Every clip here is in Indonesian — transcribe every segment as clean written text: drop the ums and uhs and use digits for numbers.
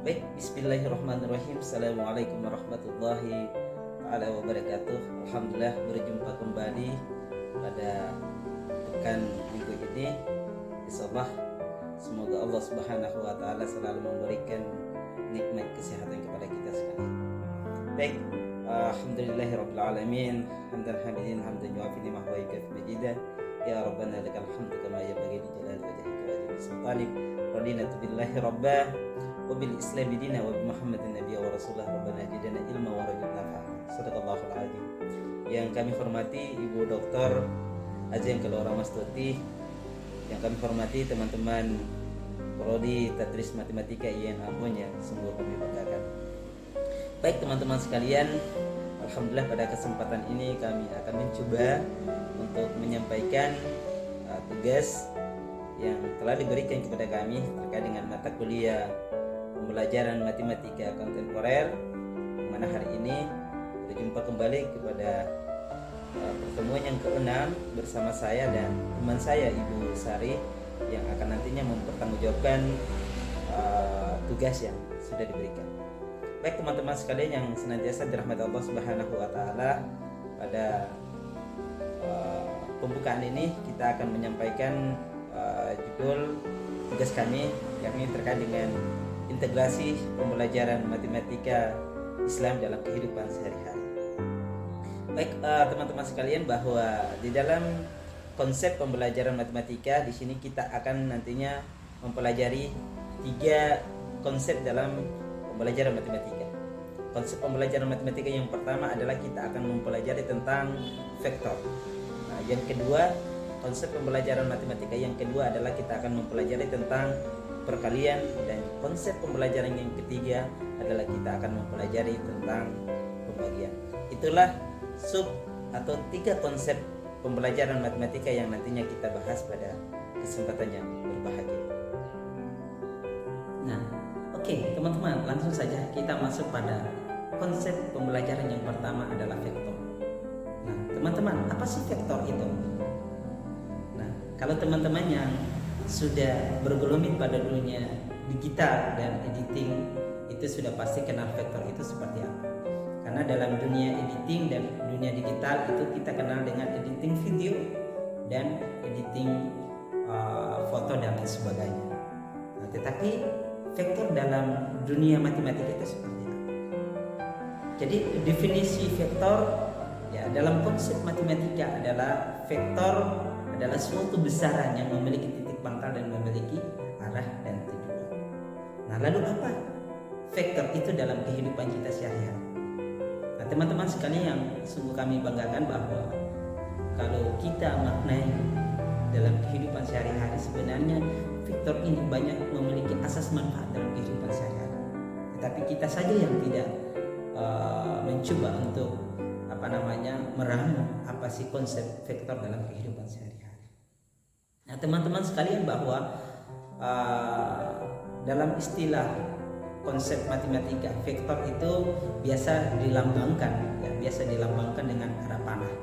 Baik, bismillahirrahmanirrahim. Assalamualaikum warahmatullahi taala wabarakatuh. Alhamdulillah berjumpa kembali pada pekan minggu ini. Insyaallah semoga Allah Subhanahu wa taala selalu memberikan nikmat kesehatan kepada kita sekalian. Baik, alhamdulillahirabbil alamin. Hamdan hamidin hamdan yuafi ni'mah wa yukafi majidah. Ya Rabbana lakal hamdu kama yanbaghi li jalali wajhika wa azimi sultanik. Radina billahi rabbah wabil islam dina wa bi Muhammadin nabiyya wa rasulah rabbana zidna ilma wa rzuqna fahma. Shadaqallahul azim. Yang kami hormati Ibu Dr. Azim Kelora Mastuti, yang kami hormati teman-teman prodi Tadris Matematika IAIN Ambon, yang sungguh kami banggakan. Baik teman-teman sekalian, alhamdulillah pada kesempatan ini kami akan mencoba untuk menyampaikan tugas yang telah diberikan kepada kami terkait dengan mata kuliah pembelajaran matematika kontemporer, di mana hari ini berjumpa kembali kepada pertemuan yang ke-6 bersama saya dan teman saya Ibu Sari yang akan nantinya mempertanggungjawabkan tugas yang sudah diberikan. Baik teman-teman sekalian yang senantiasa dirahmati Allah Subhanahu wa taala, pada pembukaan ini kita akan menyampaikan judul tugas kami, yakni terkait dengan integrasi pembelajaran matematika Islam dalam kehidupan sehari-hari. Baik teman-teman sekalian, bahwa di dalam konsep pembelajaran matematika di sini kita akan nantinya mempelajari 3 konsep dalam pembelajaran matematika. Konsep pembelajaran matematika yang pertama adalah kita akan mempelajari tentang vektor. Nah, yang kedua, konsep pembelajaran matematika yang kedua adalah kita akan mempelajari tentang perkalian, dan konsep pembelajaran yang ketiga adalah kita akan mempelajari tentang pembagian. Itulah sub atau 3 konsep pembelajaran matematika yang nantinya kita bahas pada kesempatan yang berbahagia. Nah, oke, teman-teman, langsung saja kita masuk pada konsep pembelajaran yang pertama adalah vektor. Nah, teman-teman, apa sih vektor itu? Nah, kalau teman-teman yang sudah bergelumit pada dunia digital dan editing, itu sudah pasti kenal vektor itu seperti apa. Karena dalam dunia editing dan dunia digital itu kita kenal dengan editing video dan editing foto dan lain sebagainya. Nah, tetapi vektor dalam dunia matematika itu seperti apa? Jadi definisi vektor ya dalam konsep matematika adalah vektor adalah suatu besaran yang memiliki titik pangkal dan memiliki arah dan tujuan. Nah, lalu apa vektor itu dalam kehidupan kita sehari-hari? Nah, teman-teman sekalian yang sungguh kami banggakan bahwa kalau kita maknai dalam kehidupan sehari-hari, sebenarnya vektor ini banyak memiliki asas manfaat dalam kehidupan sehari-hari. Tetapi kita saja yang tidak mencoba untuk meramu apa sih konsep vektor dalam kehidupan sehari-hari. Nah, teman-teman sekalian, bahwa dalam istilah konsep matematika, vektor itu biasa dilambangkan dengan arah panah.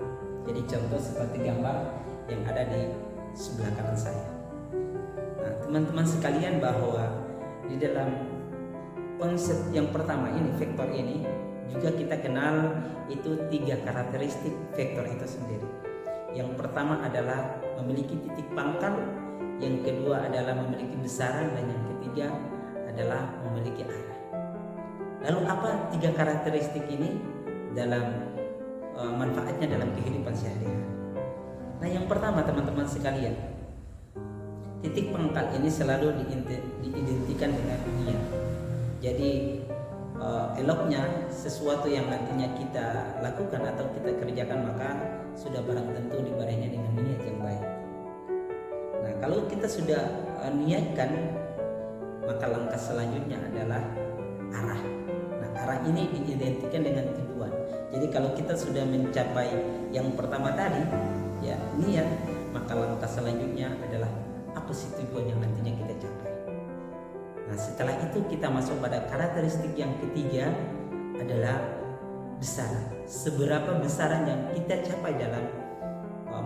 Jadi contoh seperti gambar yang ada di sebelah kanan saya. Nah, teman-teman sekalian, bahwa di dalam konsep yang pertama ini, vektor ini, juga kita kenal itu 3 karakteristik vektor itu sendiri. Yang pertama adalah memiliki titik pangkal, yang kedua adalah memiliki besaran, dan yang ketiga adalah memiliki arah. Lalu apa 3 karakteristik ini dalam manfaatnya dalam kehidupan sehari-hari? Nah, yang pertama teman-teman sekalian, titik pangkal ini selalu diidentikan dengan niat. Jadi eloknya sesuatu yang nantinya kita lakukan atau kita kerjakan, maka sudah barang tentu dibarengi dengan niat yang baik. Nah, kalau kita sudah niatkan, maka langkah selanjutnya adalah arah. Nah, arah ini diidentikan dengan tujuan. Jadi kalau kita sudah mencapai yang pertama tadi, ya niat, maka langkah selanjutnya adalah apa sih tujuan yang nantinya kita capai. Nah, setelah itu kita masuk pada karakteristik yang ketiga adalah besaran. Seberapa besaran yang kita capai dalam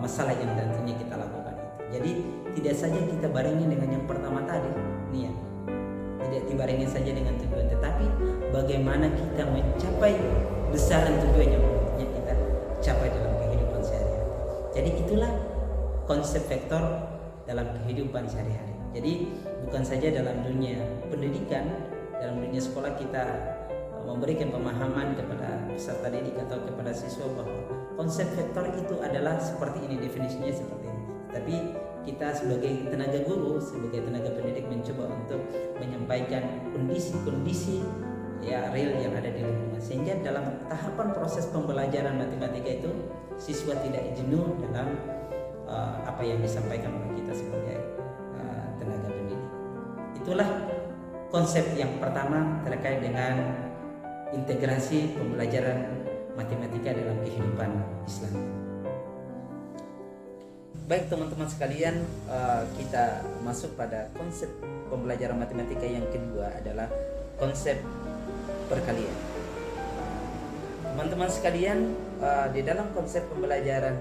masalah yang nantinya kita lakukan itu. Jadi tidak saja kita barengi dengan yang pertama tadi, niat. tidak dibarengi saja dengan tujuan, tetapi bagaimana kita mencapai besaran tujuannya yang kita capai dalam kehidupan sehari-hari. Jadi itulah konsep vektor dalam kehidupan sehari-hari. Jadi bukan saja dalam dunia pendidikan, dalam dunia sekolah kita memberikan pemahaman kepada peserta didik atau kepada siswa bahwa konsep vektor itu adalah seperti ini, definisinya seperti ini. Tapi kita sebagai tenaga guru, sebagai tenaga pendidik mencoba untuk menyampaikan kondisi-kondisi ya real yang ada di lingkungan, sehingga dalam tahapan proses pembelajaran matematika itu siswa tidak jenuh dalam apa yang disampaikan oleh kita sebagai tenaga pendidik. Itulah konsep yang pertama terkait dengan integrasi pembelajaran matematika dalam kehidupan Islam. Baik teman-teman sekalian, kita masuk pada konsep pembelajaran matematika yang kedua adalah konsep perkalian. Teman-teman sekalian, di dalam konsep pembelajaran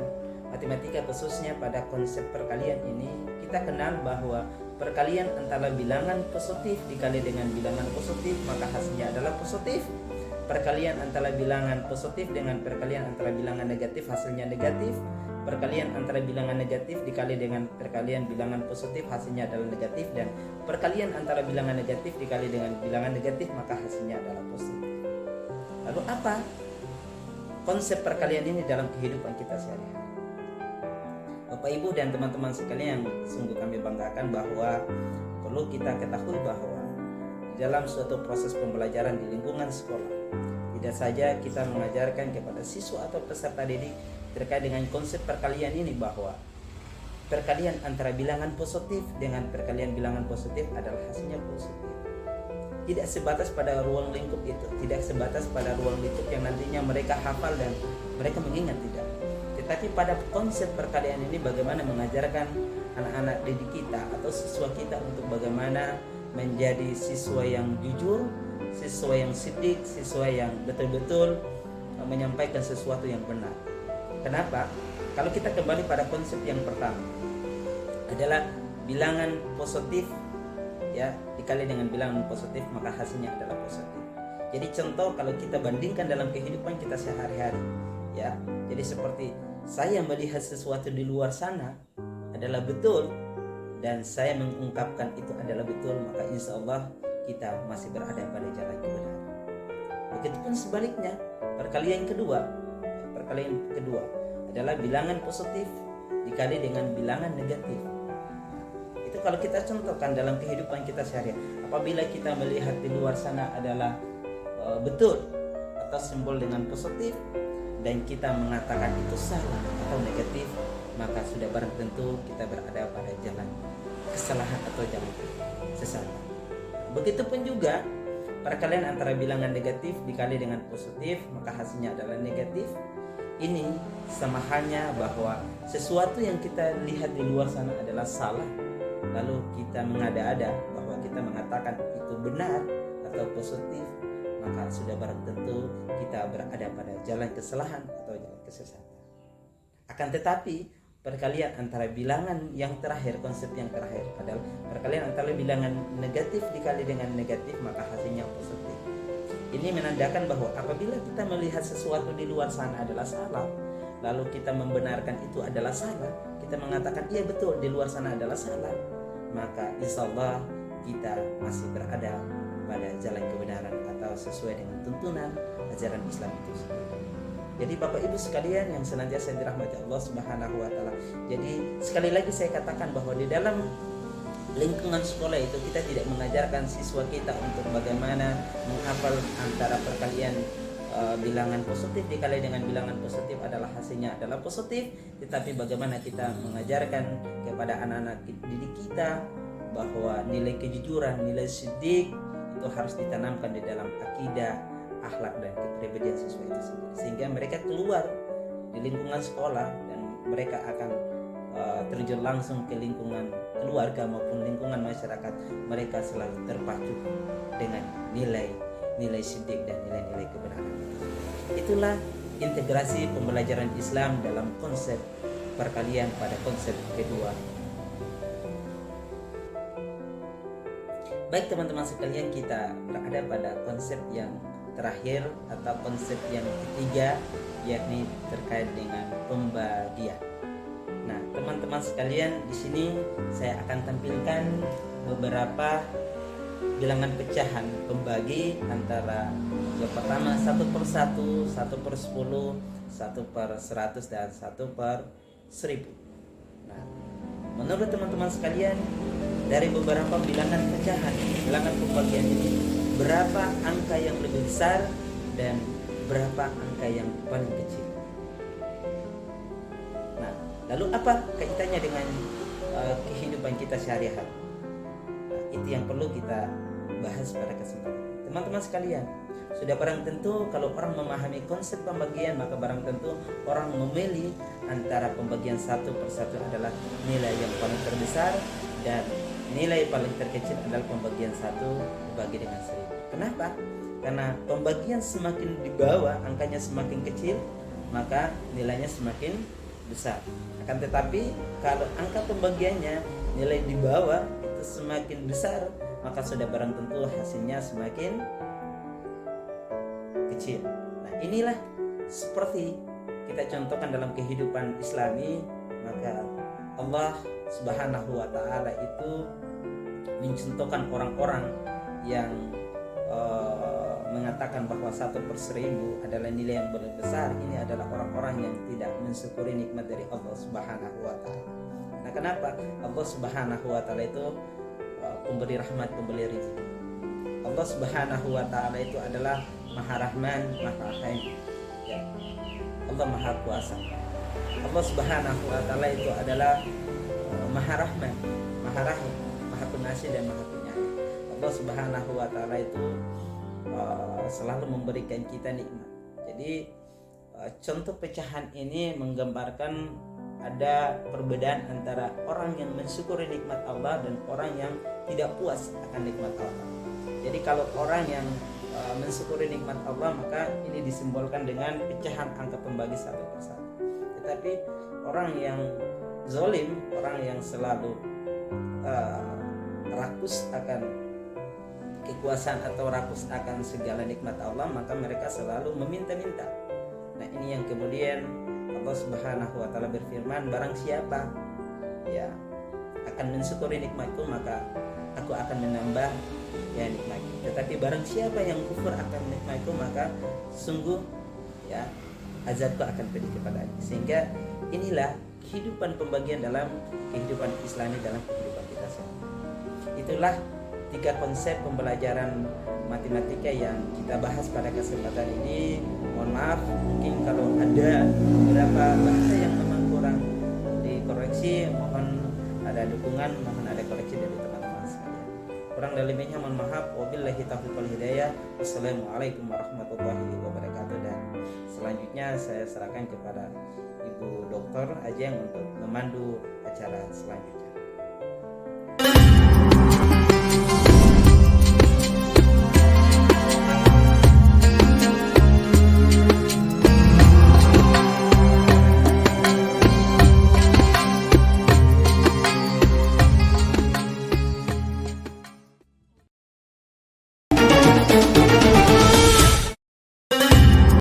matematika khususnya pada konsep perkalian ini, kita kenal bahwa perkalian antara bilangan positif dikali dengan bilangan positif maka hasilnya adalah positif. Perkalian antara bilangan positif dengan perkalian antara bilangan negatif hasilnya negatif. Perkalian antara bilangan negatif dikali dengan perkalian bilangan positif hasilnya adalah negatif, dan perkalian antara bilangan negatif dikali dengan bilangan negatif maka hasilnya adalah positif. Lalu apa konsep perkalian ini dalam kehidupan kita sehari-hari? Bapak Ibu dan teman-teman sekalian yang sungguh kami banggakan bahwa perlu kita ketahui bahwa dalam suatu proses pembelajaran di lingkungan sekolah, tidak saja kita mengajarkan kepada siswa atau peserta didik terkait dengan konsep perkalian ini bahwa perkalian antara bilangan positif dengan perkalian bilangan positif adalah hasilnya positif. Tidak sebatas pada ruang lingkup itu, tidak sebatas pada ruang lingkup yang nantinya mereka hafal dan mereka mengingat, tidak. Tetapi pada konsep perkalian ini bagaimana mengajarkan anak-anak didik kita atau siswa kita untuk bagaimana menjadi siswa yang jujur, siswa yang sidik, siswa yang betul-betul menyampaikan sesuatu yang benar. Kenapa? Kalau kita kembali pada konsep yang pertama adalah bilangan positif ya dikali dengan bilangan positif maka hasilnya adalah positif. Jadi contoh kalau kita bandingkan dalam kehidupan kita sehari-hari ya. Jadi seperti saya melihat sesuatu di luar sana adalah betul dan saya mengungkapkan itu adalah betul, maka insya Allah kita masih berada pada jalan kebenaran. Begitupun sebaliknya, perkalian kedua adalah bilangan positif dikali dengan bilangan negatif. Itu kalau kita contohkan dalam kehidupan kita sehari-hari, apabila kita melihat di luar sana adalah betul atau simbol dengan positif dan kita mengatakan itu salah atau negatif, maka sudah barang tentu kita berada pada jalan kesalahan atau jalan sesat. Begitupun juga perkalian antara bilangan negatif dikali dengan positif maka hasilnya adalah negatif. Ini sama halnya bahwa sesuatu yang kita lihat di luar sana adalah salah, lalu kita mengada-ada bahwa kita mengatakan itu benar atau positif, maka sudah barang tentu kita berada pada jalan kesalahan atau jalan kesesatan. Akan tetapi perkalian antara bilangan yang terakhir, konsep yang terakhir adalah perkalian antara bilangan negatif dikali dengan negatif maka hasilnya positif. Ini menandakan bahwa apabila kita melihat sesuatu di luar sana adalah salah, lalu kita membenarkan itu adalah salah, kita mengatakan iya betul di luar sana adalah salah, maka insya Allah kita masih berada pada jalan kebenaran atau sesuai dengan tuntunan ajaran Islam itu sendiri. Jadi Bapak Ibu sekalian yang senantiasa dirahmati Allah Subhanahu wa taala. Jadi sekali lagi saya katakan bahwa di dalam lingkungan sekolah itu kita tidak mengajarkan siswa kita untuk bagaimana menghafal antara perkalian bilangan positif dikali dengan bilangan positif adalah hasilnya adalah positif, tetapi bagaimana kita mengajarkan kepada anak-anak didik kita bahwa nilai kejujuran, nilai sidik itu harus ditanamkan di dalam akidah, akhlak dan kepribadian siswa itu sendiri, sehingga mereka keluar di lingkungan sekolah dan mereka akan terjun langsung ke lingkungan keluarga maupun lingkungan masyarakat, mereka selalu terpacu dengan nilai sidik dan nilai-nilai kebenaran. Itulah integrasi pembelajaran Islam dalam konsep perkalian pada konsep kedua. Baik teman-teman sekalian, kita berada pada konsep yang terakhir atau konsep yang ketiga, yakni terkait dengan pembagian. Nah, teman-teman sekalian, di sini saya akan tampilkan beberapa bilangan pecahan pembagi antara yang pertama 1/1, 1/10, 1/100 dan 1/1000. Nah, menurut teman-teman sekalian, dari beberapa bilangan pecahan, bilangan pembagian ini, berapa angka yang lebih besar dan berapa angka yang paling kecil? Nah, lalu apa kaitannya dengan kehidupan kita sehari-hari? Nah, itu yang perlu kita bahas pada kesempatan. Teman-teman sekalian, sudah barang tentu kalau orang memahami konsep pembagian, maka barang tentu orang memilih antara pembagian 1/1 adalah nilai yang paling terbesar dan nilai paling terkecil adalah pembagian 1 dibagi dengan 1000. Kenapa? Karena pembagian semakin di bawah, angkanya semakin kecil, maka nilainya semakin besar. Akan tetapi kalau angka pembagiannya nilai di bawah itu semakin besar, maka sudah barang tentu hasilnya semakin kecil. Nah, inilah seperti kita contohkan dalam kehidupan Islami, maka Allah Subhanahu wa ta'ala itu mencontohkan orang-orang yang mengatakan bahwa 1/1000 adalah nilai yang lebih besar. Ini adalah orang-orang yang tidak mensyukuri nikmat dari Allah Subhanahu wa ta'ala. Nah, kenapa? Allah Subhanahu wa ta'ala itu pemberi rahmat, pemberi rezeki. Allah Subhanahu wa ta'ala itu adalah Maha Rahman, Maha Rahim. Ya. Allah Maha Kuasa. Allah Subhanahu wa ta'ala itu adalah Maha Rahman, Maha Rahim, Maha Pengasih dan Maha Penyayang. Allah Subhanahu wa ta'ala itu selalu memberikan kita nikmat. Jadi contoh pecahan ini menggambarkan ada perbedaan antara orang yang mensyukuri nikmat Allah dan orang yang tidak puas akan nikmat Allah. Jadi kalau orang yang mensyukuri nikmat Allah, maka ini disimbolkan dengan pecahan angka pembagi 1/1. Tetapi orang yang zalim, orang yang selalu rakus akan kekuasaan atau rakus akan segala nikmat Allah, maka mereka selalu meminta-minta. Nah, ini yang kemudian Allah Subhanahu wa ta'ala berfirman, barang siapa ya akan mensyukuri nikmatku, maka aku akan menambah ya nikmatku. Tetapi barang siapa yang kufur akan nikmatku, maka sungguh ya azabku akan pedih kepadanya. Sehingga inilah kehidupan pembagian dalam kehidupan Islami, dalam kehidupan kita semua. Itulah 3 konsep pembelajaran matematika yang kita bahas pada kesempatan ini. Mohon maaf mungkin kalau ada beberapa bahasa yang memang kurang dikoreksi, mohon ada dukungan, mohon ada koreksi dari teman-teman sekalian. Kurang dan lebihnya mohon maaf. Wabillahi taufiq wal hidayah. Wassalamualaikum warahmatullahi wabarakatuh. Dan selanjutnya saya serahkan kepada Ibu Dr. Ajeng untuk memandu acara selanjutnya.